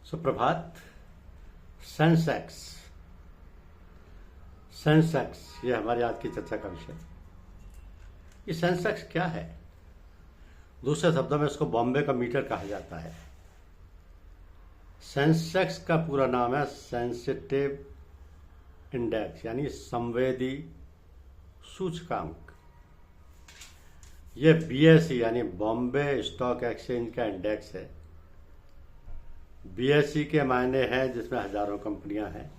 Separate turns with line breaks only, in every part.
सुप्रभात। Sensex Sensex ये हमारी आज की चर्चा का विषय। ये सेंसेक्स क्या है? दूसरे शब्दों में इसको बॉम्बे का मीटर कहा जाता है। सेंसेक्स का पूरा नाम है सेंसिटिव इंडेक्स, यानी संवेदी सूचकांक। यह बीएसई यानी बॉम्बे स्टॉक एक्सचेंज का इंडेक्स है। बीएसई के मायने हैं जिसमें हजारों कंपनियां हैं।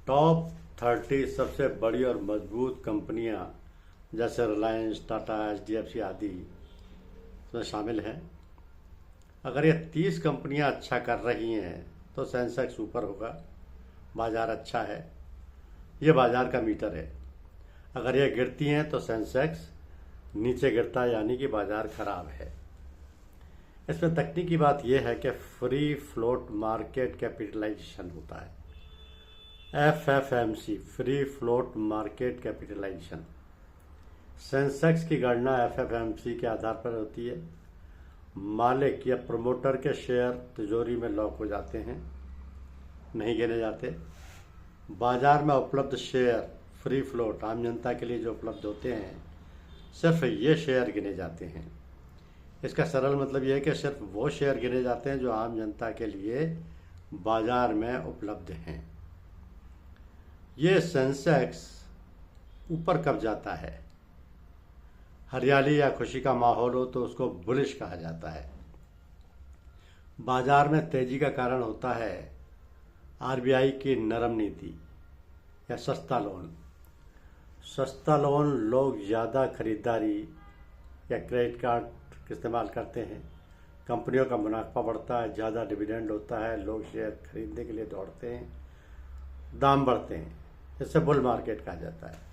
टॉप 30 सबसे बड़ी और मजबूत कंपनियां जैसे रिलायंस, टाटा, एचडीएफसी आदि इसमें शामिल हैं। अगर ये 30 कंपनियां अच्छा कर रही हैं तो सेंसेक्स ऊपर होगा, बाजार अच्छा है। ये बाजार का मीटर है। अगर ये गिरती हैं तो सेंसेक्स नीचे गिरता है, यानी कि बाजार खराब है। इसमें तकनीकी बात यह है कि फ्री फ्लोट मार्केट कैपिटलाइजेशन होता है, FFMC, free float market capitalization. Sensex की गणना एफएफएमसी के आधार पर होती है। मालिक या प्रमोटर के शेयर तिजोरी में लॉक हो जाते हैं, नहीं गिने जाते। बाजार में उपलब्ध शेयर फ्री फ्लोट आम जनता के लिए जो उपलब्ध होते हैं, सिर्फ ये शेयर गिने जाते हैं। इसका सरल मतलब यह है कि सिर्फ वो शेयर गिने जाते हैं जो आम जनता के लिए बाजार में उपलब्ध हैं। ये सेंसेक्स ऊपर कब जाता है? हरियाली या खुशी का माहौल हो तो उसको बुलिश कहा जाता है। बाजार में तेजी का कारण होता है आरबीआई की नरम नीति या सस्ता लोन। सस्ता लोन, लोग ज़्यादा खरीदारी या क्रेडिट कार्ड इस्तेमाल करते हैं। कंपनियों का मुनाफा बढ़ता है, ज़्यादा डिविडेंड होता है, लोग शेयर खरीदने के लिए दौड़ते हैं, दाम बढ़ते हैं। इससे बुल मार्केट कहा जाता है।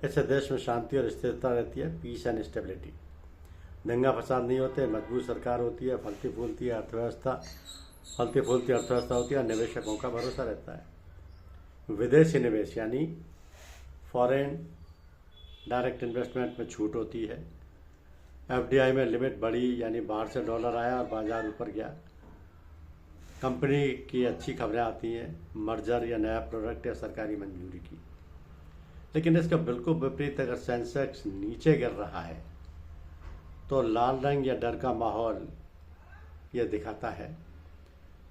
इससे देश में शांति और स्थिरता रहती है, पीस एंड स्टेबिलिटी। दंगा फसाद नहीं होते, मजबूत सरकार होती है, फलती फूलती अर्थव्यवस्था होती है, निवेशकों का भरोसा रहता है। विदेशी निवेश यानी फॉरेन डायरेक्ट इन्वेस्टमेंट में छूट होती है। एफडीआई में लिमिट बढ़ी, यानी बाहर से डॉलर आया और बाजार ऊपर गया। कंपनी की अच्छी खबरें आती हैं, मर्जर या नया प्रोडक्ट या सरकारी मंजूरी की। लेकिन इसका बिल्कुल विपरीत, अगर सेंसेक्स नीचे गिर रहा है तो लाल रंग या डर का माहौल यह दिखाता है।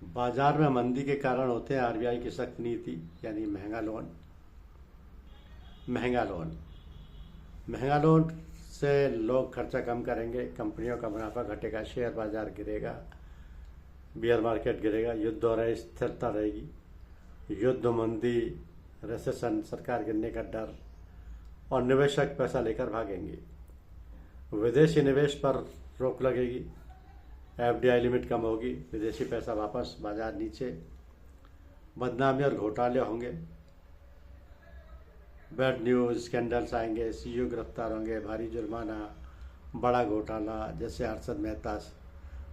बाजार में मंदी के कारण होते हैं आरबीआई की सख्त नीति, यानी महंगा लोन से लोग खर्चा कम करेंगे, कंपनियों का मुनाफा घटेगा, शेयर बाजार गिरेगा, बियर मार्केट गिरेगा, युद्ध और स्थिरता रहेगी। युद्ध, मंदी, रिसेशन, सरकार गिरने का डर, और निवेशक पैसा लेकर भागेंगे। विदेशी निवेश पर रोक लगेगी, एफडीआई लिमिट कम होगी, विदेशी पैसा वापस, बाजार नीचे। बदनामी और घोटाले होंगे, बैड न्यूज़, स्कैंडल्स आएंगे, सीईओ गिरफ्तार होंगे, भारी जुर्माना, बड़ा घोटाला जैसे हर्षद मेहता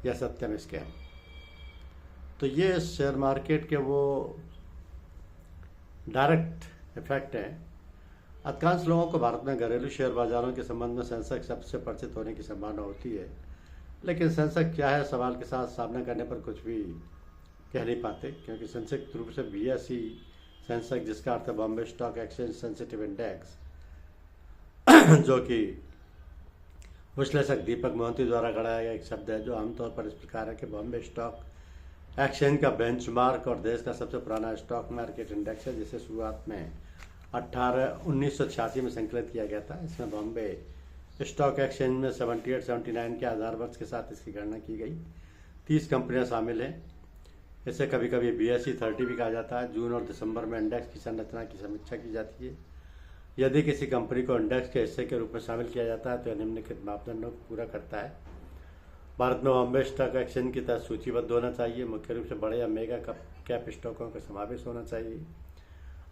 या सत्यम स्कैम। तो ये शेयर मार्केट के वो डायरेक्ट इफेक्ट हैं। अधिकांश लोगों को भारत में घरेलू शेयर बाजारों के संबंध में सेंसेक्स सबसे परिचित होने की संभावना होती है। लेकिन सेंसेक्स क्या है, सवाल के साथ सामना करने पर कुछ भी कह नहीं पाते, क्योंकि संक्षिप्त रूप से बीएसई सेंसेक्स, जिसका अर्थ है Bombay stock exchange sensitive index, जो कि विश्लेषक दीपक मोहंती द्वारा गढ़ाया गया एक शब्द है, जो आमतौर पर इस प्रकार है कि बॉम्बे स्टॉक एक्सचेंज का बेंचमार्क और देश का सबसे पुराना स्टॉक मार्केट इंडेक्स है, जिसे शुरुआत में 1986 में संकलित किया गया था। इसमें बॉम्बे स्टॉक एक्सचेंज में 78-79 के आधार वर्ष के साथ इसकी गणना की गई। 30 कंपनियां शामिल हैं। इसे कभी कभी बीएसई 30 भी कहा जाता है। जून और दिसंबर में इंडेक्स की संरचना की समीक्षा की जाती है। यदि किसी कंपनी को इंडेक्स के हिस्से के रूप में शामिल किया जाता है तो निम्नलिखित मापदंडों को पूरा करता है। भारत में बॉम्बे स्टॉक एक्सचेंज की तहत सूचीबद्ध होना चाहिए। मुख्य रूप से बड़े या मेगा कैप स्टॉकों का समावेश होना चाहिए।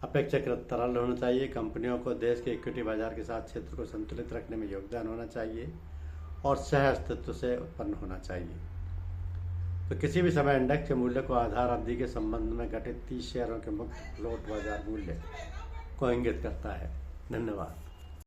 अपेक्षाकृत तरल होना चाहिए। कंपनियों को देश के इक्विटी बाजार के साथ क्षेत्र को संतुलित रखने में योगदान होना चाहिए और सह अस्तित्व से उत्पन्न होना चाहिए। तो किसी भी समय इंडेक्स के मूल्य को आधार अवधि के संबंध में घटित 30 शेयरों के मुक्त फ्लोट बाजार मूल्य को इंगित करता है। धन्यवाद।